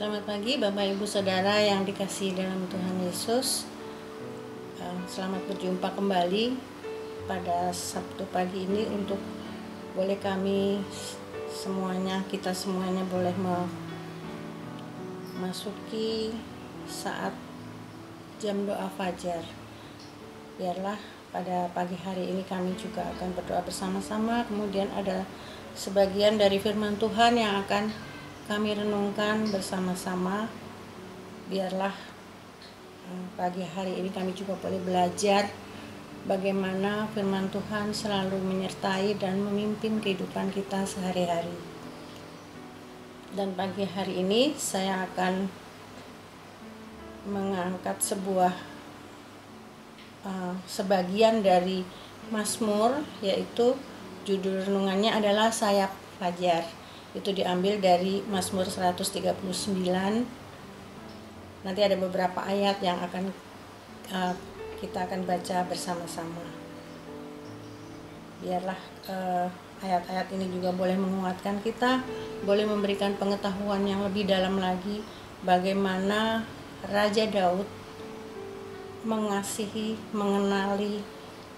Selamat pagi Bapak Ibu Saudara yang dikasihi dalam Tuhan Yesus. Selamat berjumpa kembali pada Sabtu pagi ini untuk boleh kita semuanya boleh memasuki saat jam doa fajar. Biarlah pada pagi hari ini kami juga akan berdoa bersama-sama. Kemudian ada sebagian dari firman Tuhan yang akan kami renungkan bersama-sama. Biarlah pagi hari ini kami juga boleh belajar bagaimana firman Tuhan selalu menyertai dan memimpin kehidupan kita sehari-hari. Dan pagi hari ini saya akan mengangkat sebagian dari Mazmur, yaitu judul renungannya adalah Sayap Fajar. Itu diambil dari Mazmur 139. Nanti ada beberapa ayat yang kita akan baca bersama-sama. Biarlah ayat-ayat ini juga boleh menguatkan kita, boleh memberikan pengetahuan yang lebih dalam lagi bagaimana Raja Daud mengasihi, mengenali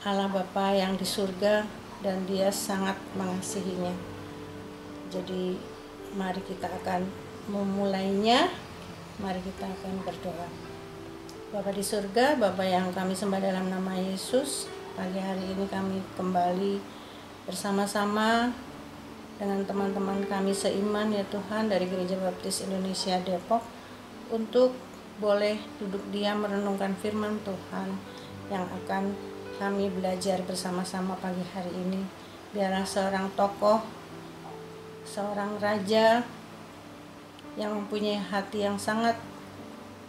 Allah Bapa yang di surga, dan dia sangat mengasihinya. Jadi mari kita akan memulainya. Mari kita akan berdoa. Bapa di surga, Bapa yang kami sembah dalam nama Yesus, pagi hari ini kami kembali bersama-sama dengan teman-teman kami seiman ya Tuhan dari Gereja Baptis Indonesia Depok untuk boleh duduk diam merenungkan firman Tuhan yang akan kami belajar bersama-sama pagi hari ini. Biarlah seorang tokoh, seorang raja yang mempunyai hati yang sangat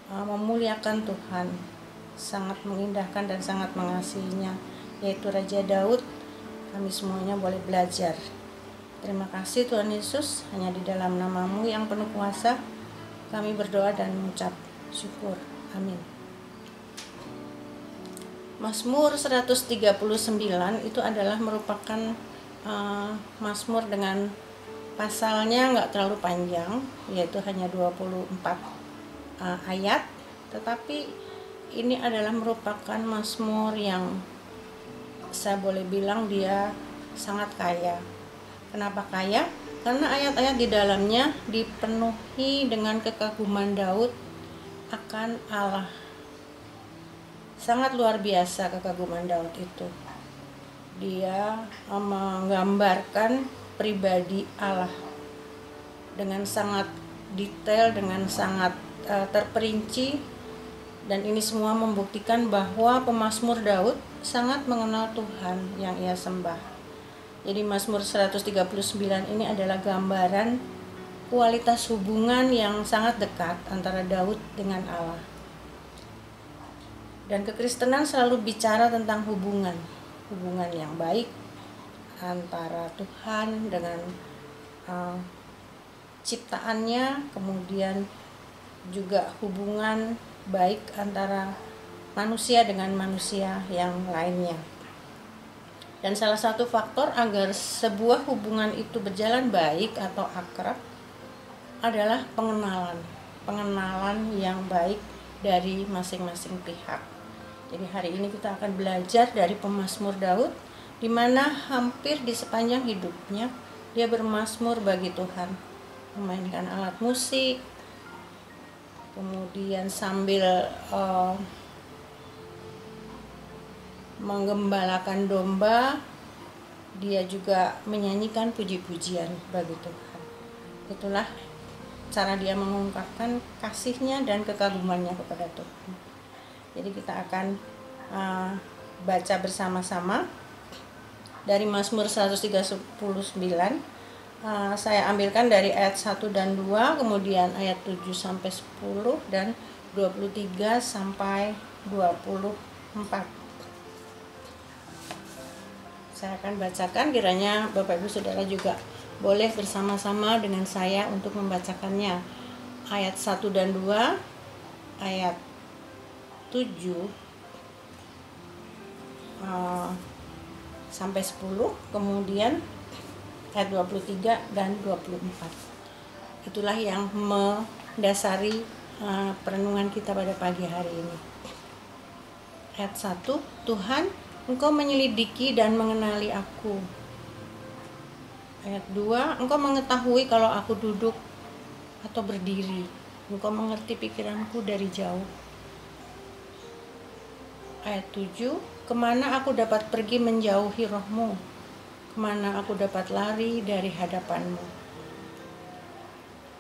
memuliakan Tuhan, sangat mengindahkan dan sangat mengasihinya, yaitu Raja Daud, kami semuanya boleh belajar. Terima kasih Tuhan Yesus, hanya di dalam nama-Mu yang penuh kuasa kami berdoa dan mengucap syukur. Amin. Mazmur 139 itu adalah merupakan Mazmur dengan pasalnya nggak terlalu panjang, yaitu hanya 24 ayat, tetapi ini adalah merupakan Mazmur yang saya boleh bilang dia sangat kaya. Kenapa kaya? Karena ayat-ayat di dalamnya dipenuhi dengan kekaguman Daud akan Allah. Sangat luar biasa kekaguman Daud itu. Dia menggambarkan pribadi Allah dengan sangat detail, dengan sangat terperinci, dan ini semua membuktikan bahwa pemazmur Daud sangat mengenal Tuhan yang ia sembah. Jadi Mazmur 139 ini adalah gambaran kualitas hubungan yang sangat dekat antara Daud dengan Allah. Dan kekristenan selalu bicara tentang hubungan yang baik antara Tuhan dengan ciptaannya, kemudian juga hubungan baik antara manusia dengan manusia yang lainnya. Dan salah satu faktor agar sebuah hubungan itu berjalan baik atau akrab adalah pengenalan yang baik dari masing-masing pihak. Jadi hari ini kita akan belajar dari pemazmur Daud, di mana hampir di sepanjang hidupnya dia bermazmur bagi Tuhan, memainkan alat musik, kemudian sambil menggembalakan domba, dia juga menyanyikan puji-pujian bagi Tuhan. Itulah cara dia mengungkapkan kasihnya dan kekagumannya kepada Tuhan. Jadi kita akan baca bersama-sama dari Mazmur 139. Saya ambilkan dari ayat 1 dan 2, kemudian ayat 7 sampai 10 dan 23 sampai 24. Saya akan bacakan, kiranya Bapak Ibu Saudara juga boleh bersama-sama dengan saya untuk membacakannya. Ayat 1 dan 2, ayat 7 sampai 10, kemudian ayat 23 dan 24. Itulah yang dasari perenungan kita pada pagi hari ini. Ayat 1, Tuhan, Engkau menyelidiki dan mengenali aku. Ayat 2, Engkau mengetahui kalau aku duduk atau berdiri. Engkau mengerti pikiranku dari jauh. Ayat 7, kemana aku dapat pergi menjauhi roh-Mu? Kemana aku dapat lari dari hadapan-Mu?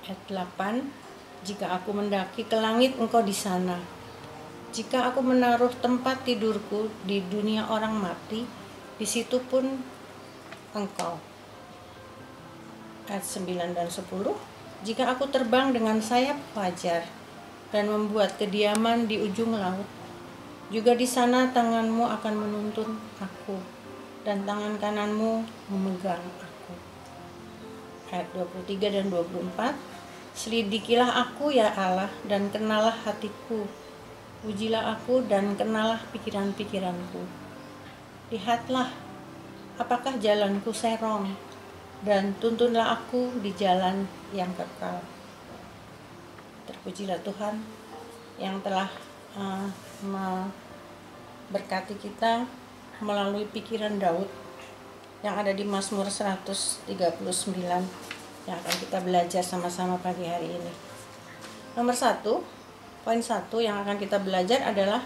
Ayat 8, jika aku mendaki ke langit, Engkau di sana. Jika aku menaruh tempat tidurku di dunia orang mati, di situ pun Engkau. Ayat 9 dan 10, jika aku terbang dengan sayap fajar dan membuat kediaman di ujung laut, juga di sana tangan-Mu akan menuntun aku, dan tangan kanan-Mu memegang aku. Ayat 23 dan 24, selidikilah aku ya Allah, dan kenalah hatiku. Ujilah aku dan kenalah pikiran-pikiranku. Lihatlah, apakah jalanku serong, dan tuntunlah aku di jalan yang kekal. Terpujilah Tuhan yang telah memberkati kita melalui pikiran Daud yang ada di Mazmur 139 yang akan kita belajar sama-sama pagi hari ini. Nomor 1, poin 1 yang akan kita belajar adalah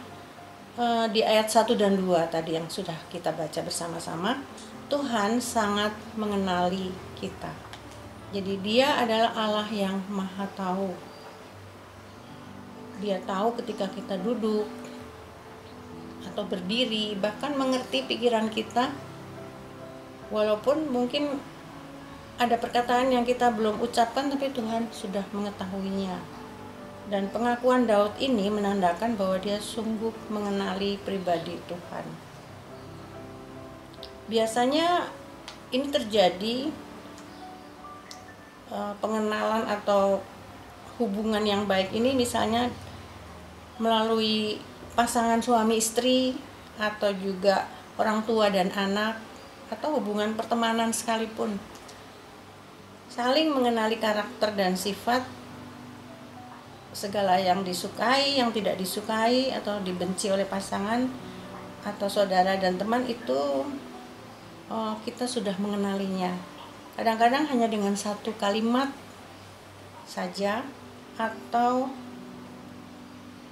di ayat 1 dan 2 tadi yang sudah kita baca bersama-sama. Tuhan sangat mengenali kita. Jadi Dia adalah Allah yang Maha Tahu. Dia tahu ketika kita duduk atau berdiri, bahkan mengerti pikiran kita, walaupun mungkin ada perkataan yang kita belum ucapkan, tapi Tuhan sudah mengetahuinya. Dan pengakuan Daud ini menandakan bahwa dia sungguh mengenali pribadi Tuhan. Biasanya ini terjadi pengenalan atau hubungan yang baik ini misalnya melalui pasangan suami istri, atau juga orang tua dan anak, atau hubungan pertemanan sekalipun. Saling mengenali karakter dan sifat, segala yang disukai, yang tidak disukai, atau dibenci oleh pasangan, atau saudara dan teman itu kita sudah mengenalinya. Kadang-kadang hanya dengan satu kalimat saja, atau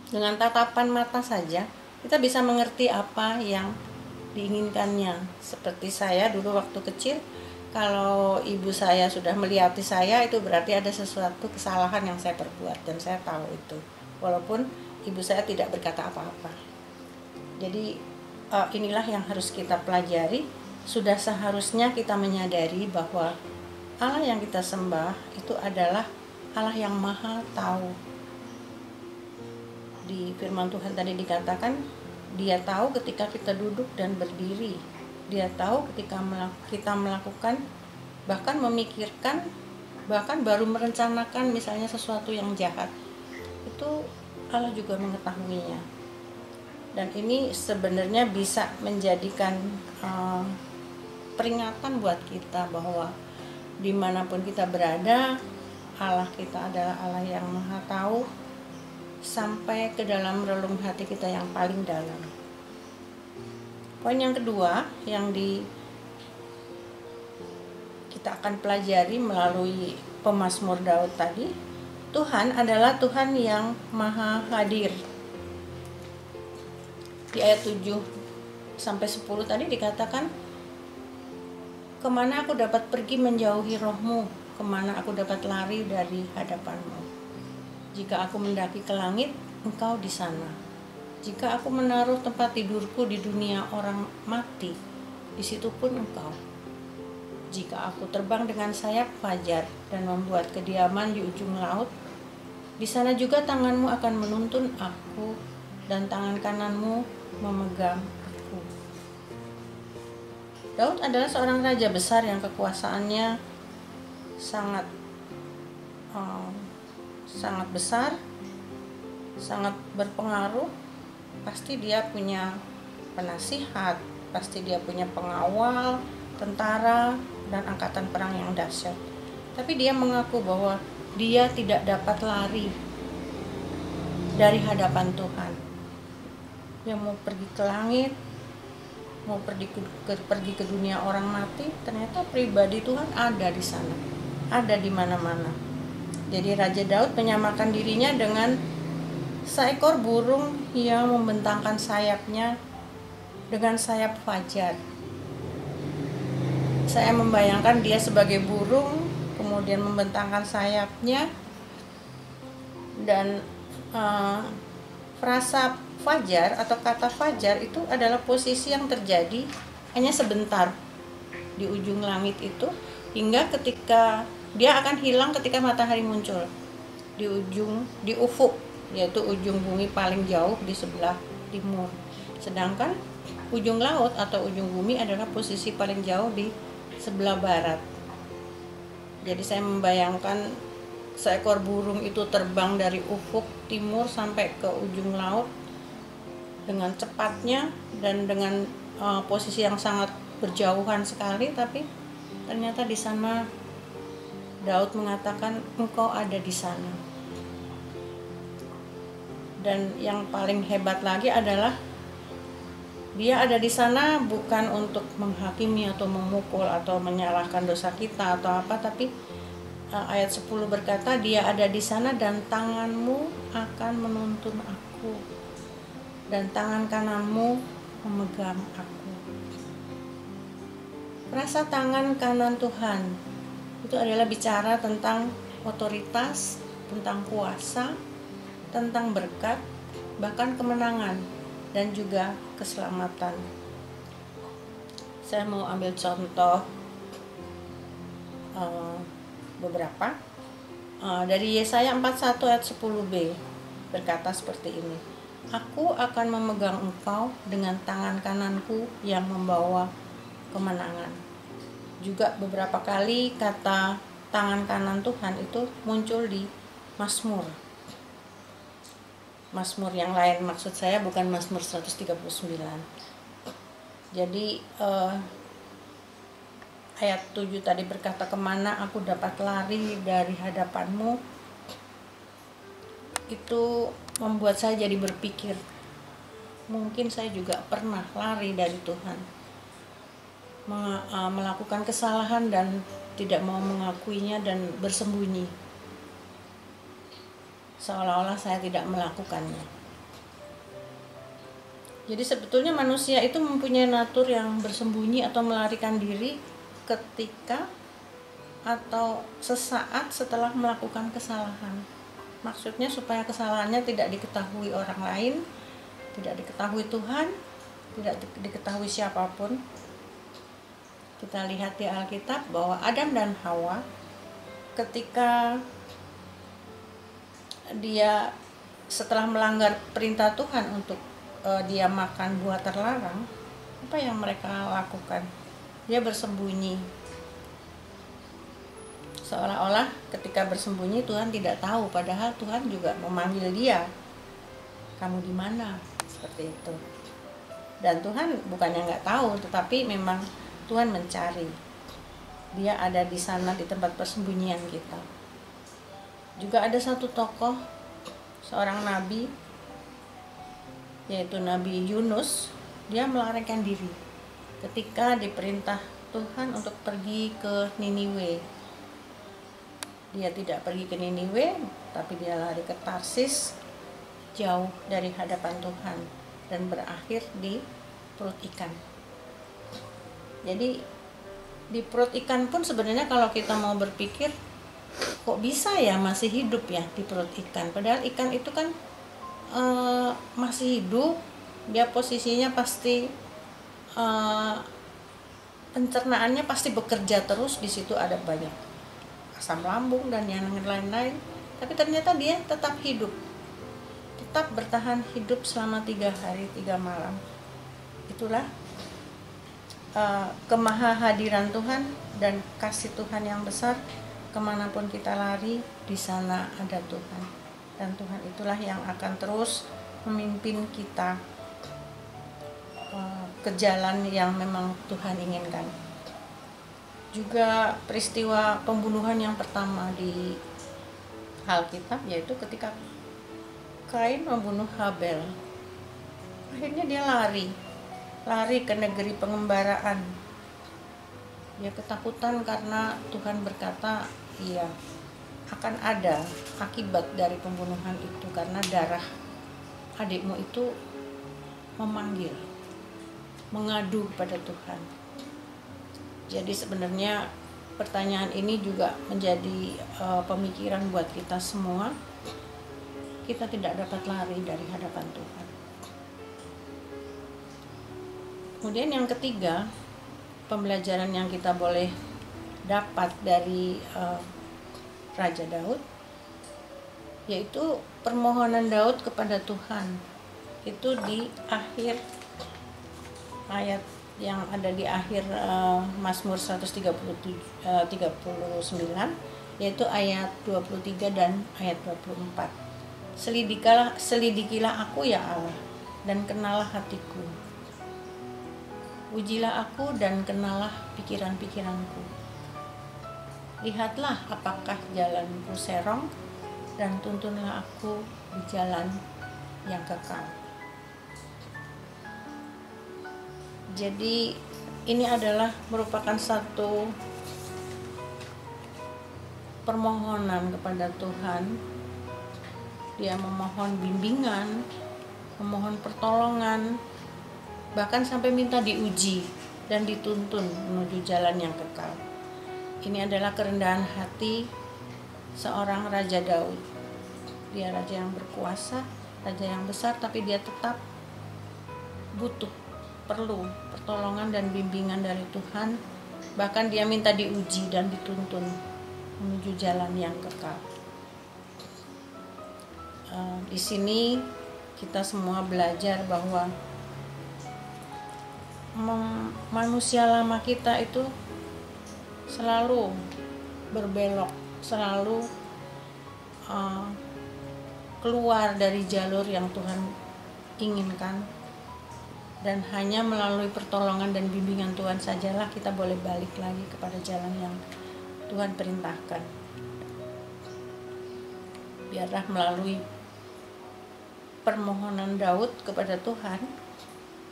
dengan tatapan mata saja, kita bisa mengerti apa yang diinginkannya. Seperti saya dulu waktu kecil, kalau ibu saya sudah melihati saya, itu berarti ada sesuatu kesalahan yang saya perbuat, dan saya tahu itu, walaupun ibu saya tidak berkata apa-apa. Jadi inilah yang harus kita pelajari. Sudah seharusnya kita menyadari bahwa Allah yang kita sembah itu adalah Allah yang Maha Tahu. Di firman Tuhan tadi dikatakan, Dia tahu ketika kita duduk dan berdiri. Dia tahu ketika kita melakukan, bahkan memikirkan, bahkan baru merencanakan misalnya sesuatu yang jahat. Itu Allah juga mengetahuinya. Dan ini sebenarnya bisa menjadikan peringatan buat kita bahwa dimanapun kita berada, Allah kita adalah Allah yang Maha Tahu, sampai ke dalam relung hati kita yang paling dalam. Poin yang kedua yang kita akan pelajari melalui pemazmur Daud tadi, Tuhan adalah Tuhan yang Maha Hadir. Di ayat 7 sampai 10 tadi dikatakan, kemana aku dapat pergi menjauhi roh-Mu, kemana aku dapat lari dari hadapan-Mu. Jika aku mendaki ke langit, Engkau di sana. Jika aku menaruh tempat tidurku di dunia orang mati, di situ pun Engkau. Jika aku terbang dengan sayap fajar dan membuat kediaman di ujung laut, di sana juga tangan-Mu akan menuntun aku, dan tangan kanan-Mu memegang aku. Daud adalah seorang raja besar yang kekuasaannya sangat besar, sangat berpengaruh. Pasti dia punya penasihat, pasti dia punya pengawal, tentara, dan angkatan perang yang dahsyat. Tapi dia mengaku bahwa dia tidak dapat lari dari hadapan Tuhan. Dia mau pergi ke langit, mau pergi ke dunia orang mati, ternyata pribadi Tuhan ada di sana, ada di mana-mana. Jadi Raja Daud menyamakan dirinya dengan seekor burung yang membentangkan sayapnya dengan sayap fajar. Saya membayangkan dia sebagai burung, kemudian membentangkan sayapnya, dan frasa fajar atau kata fajar itu adalah posisi yang terjadi hanya sebentar di ujung langit itu, hingga ketika dia akan hilang ketika matahari muncul di ufuk, yaitu ujung bumi paling jauh di sebelah timur. Sedangkan ujung laut atau ujung bumi adalah posisi paling jauh di sebelah barat. Jadi saya membayangkan seekor burung itu terbang dari ufuk timur sampai ke ujung laut dengan cepatnya dan dengan posisi yang sangat berjauhan sekali, tapi ternyata di sana Daud mengatakan, engkau ada di sana. Dan yang paling hebat lagi adalah dia ada di sana bukan untuk menghakimi atau memukul atau menyalahkan dosa kita atau apa, tapi ayat 10 berkata, dia ada di sana dan tanganmu akan menuntun aku dan tangan kananmu memegang aku. Rasa tangan kanan Tuhan itu adalah bicara tentang otoritas, tentang kuasa, tentang berkat, bahkan kemenangan, dan juga keselamatan. Saya mau ambil contoh beberapa dari Yesaya 41 ayat 10b berkata seperti ini, aku akan memegang engkau dengan tangan kananku yang membawa kemenangan. Juga beberapa kali kata tangan kanan Tuhan itu muncul di Mazmur yang lain, maksud saya bukan Mazmur 139. Jadi ayat 7 tadi berkata, kemana aku dapat lari dari hadapanmu, itu membuat saya jadi berpikir, mungkin saya juga pernah lari dari Tuhan, melakukan kesalahan dan tidak mau mengakuinya dan bersembunyi, seolah-olah saya tidak melakukannya. Jadi sebetulnya manusia itu mempunyai natur yang bersembunyi atau melarikan diri ketika atau sesaat setelah melakukan kesalahan. Maksudnya supaya kesalahannya tidak diketahui orang lain, tidak diketahui Tuhan, tidak diketahui siapapun. Kita lihat di Alkitab bahwa Adam dan Hawa ketika dia setelah melanggar perintah Tuhan untuk dia makan buah terlarang, apa yang mereka lakukan? Dia bersembunyi. Seolah-olah ketika bersembunyi Tuhan tidak tahu, padahal Tuhan juga memanggil dia. Kamu di mana? Seperti itu. Dan Tuhan bukannya nggak tahu, tetapi memang Tuhan mencari. Dia ada di sana di tempat persembunyian kita. Juga ada satu tokoh, seorang nabi, yaitu Nabi Yunus. Dia melarikan diri ketika diperintah Tuhan untuk pergi ke Niniwe. Dia tidak pergi ke Niniwe, tapi dia lari ke Tarsis, jauh dari hadapan Tuhan, dan berakhir di perut ikan. Jadi di perut ikan pun sebenarnya kalau kita mau berpikir, kok bisa ya masih hidup ya di perut ikan, padahal ikan itu kan masih hidup. Dia posisinya pasti pencernaannya pasti bekerja terus, di situ ada banyak asam lambung dan yang lain-lain, tapi ternyata dia tetap hidup, tetap bertahan hidup selama 3 hari 3 malam. Itulah kemahahadiran Tuhan dan kasih Tuhan yang besar. Kemanapun kita lari, di sana ada Tuhan, dan Tuhan itulah yang akan terus memimpin kita ke jalan yang memang Tuhan inginkan. Juga peristiwa pembunuhan yang pertama di Alkitab, yaitu ketika Kain membunuh Habel. Akhirnya dia lari ke negeri pengembaraan. Dia ketakutan karena Tuhan berkata, iya, akan ada akibat dari pembunuhan itu karena darah adikmu itu memanggil, mengadu pada Tuhan. Jadi sebenarnya pertanyaan ini juga menjadi pemikiran buat kita semua. Kita tidak dapat lari dari hadapan Tuhan. Kemudian yang ketiga, pembelajaran yang kita boleh dapat dari Raja Daud, yaitu permohonan Daud kepada Tuhan. Itu di akhir ayat yang ada di akhir Mazmur 139, yaitu ayat 23 dan ayat 24. Selidikilah aku ya Allah, dan kenalah hatiku. Ujilah aku dan kenalah pikiran-pikiranku. Lihatlah apakah jalanku serong, dan tuntunlah aku di jalan yang kekal. Jadi ini adalah merupakan satu permohonan kepada Tuhan. Dia memohon bimbingan, memohon pertolongan, bahkan sampai minta diuji dan dituntun menuju jalan yang kekal. Ini adalah kerendahan hati seorang Raja Daud. Dia raja yang berkuasa, raja yang besar, tapi dia tetap perlu pertolongan dan bimbingan dari Tuhan. Bahkan dia minta diuji dan dituntun menuju jalan yang kekal. Di sini kita semua belajar bahwa manusia lama kita itu selalu berbelok, selalu keluar dari jalur yang Tuhan inginkan, dan hanya melalui pertolongan dan bimbingan Tuhan sajalah kita boleh balik lagi kepada jalan yang Tuhan perintahkan. Biarlah melalui permohonan Daud kepada Tuhan,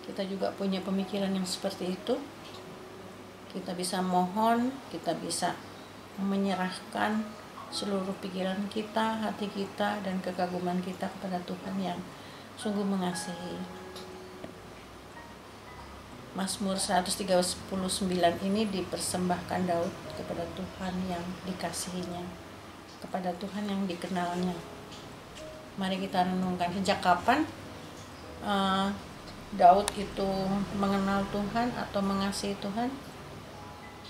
kita juga punya pemikiran yang seperti itu. Kita bisa mohon, kita bisa menyerahkan seluruh pikiran kita, hati kita, dan kekaguman kita kepada Tuhan yang sungguh mengasihi. Mazmur 139 ini dipersembahkan Daud kepada Tuhan yang dikasihinya, kepada Tuhan yang dikenalnya. Mari kita renungkan, sejak kapan Daud itu mengenal Tuhan atau mengasihi Tuhan.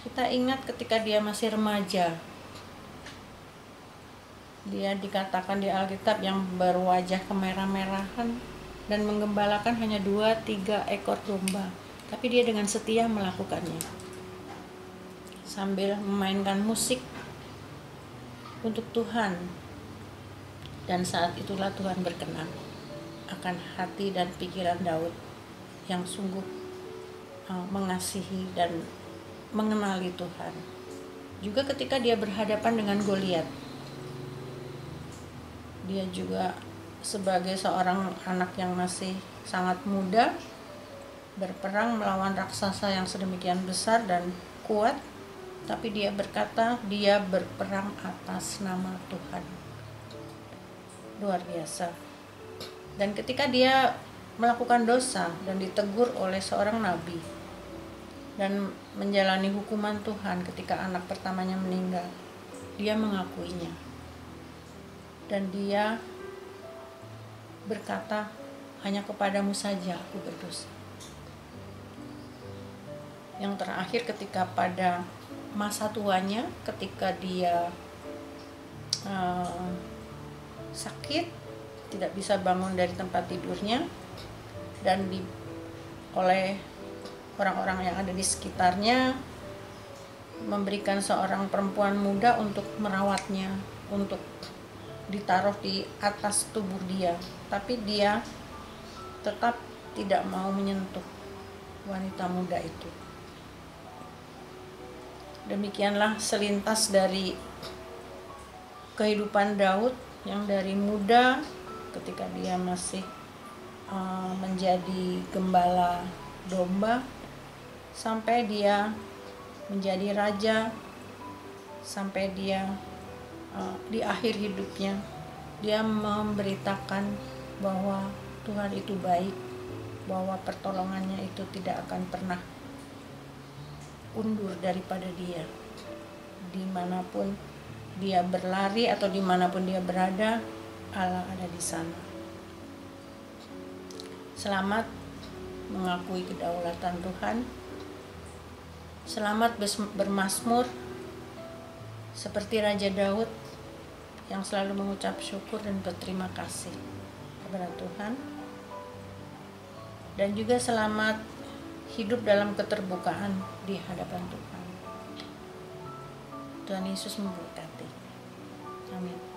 Kita ingat ketika dia masih remaja. Dia dikatakan di Alkitab yang berwajah kemerah-merahan dan menggembalakan hanya 2-3 ekor domba. Tapi dia dengan setia melakukannya, sambil memainkan musik untuk Tuhan. Dan saat itulah Tuhan berkenan akan hati dan pikiran Daud yang sungguh mengasihi dan mengenali Tuhan. Juga ketika dia berhadapan dengan Goliat, dia juga sebagai seorang anak yang masih sangat muda, berperang melawan raksasa yang sedemikian besar dan kuat, tapi dia berkata dia berperang atas nama Tuhan. Luar biasa. Dan ketika dia melakukan dosa dan ditegur oleh seorang nabi dan menjalani hukuman Tuhan ketika anak pertamanya meninggal, dia mengakuinya. Dan dia berkata, hanya kepadamu saja aku berdosa. Yang terakhir ketika pada masa tuanya, ketika dia sakit, tidak bisa bangun dari tempat tidurnya, dan oleh orang-orang yang ada di sekitarnya memberikan seorang perempuan muda untuk merawatnya, untuk ditaruh di atas tubuh dia, tapi dia tetap tidak mau menyentuh wanita muda itu. Demikianlah selintas dari kehidupan Daud yang dari muda ketika dia masih menjadi gembala domba sampai dia menjadi raja, sampai dia di akhir hidupnya dia memberitakan bahwa Tuhan itu baik, bahwa pertolongannya itu tidak akan pernah undur daripada dia. Dimanapun dia berlari atau dimanapun dia berada, Allah ada di sana. Selamat mengakui kedaulatan Tuhan. Selamat bermazmur seperti Raja Daud yang selalu mengucap syukur dan berterima kasih kepada Tuhan. Dan juga selamat hidup dalam keterbukaan di hadapan Tuhan. Tuhan Yesus memberkati. Amin.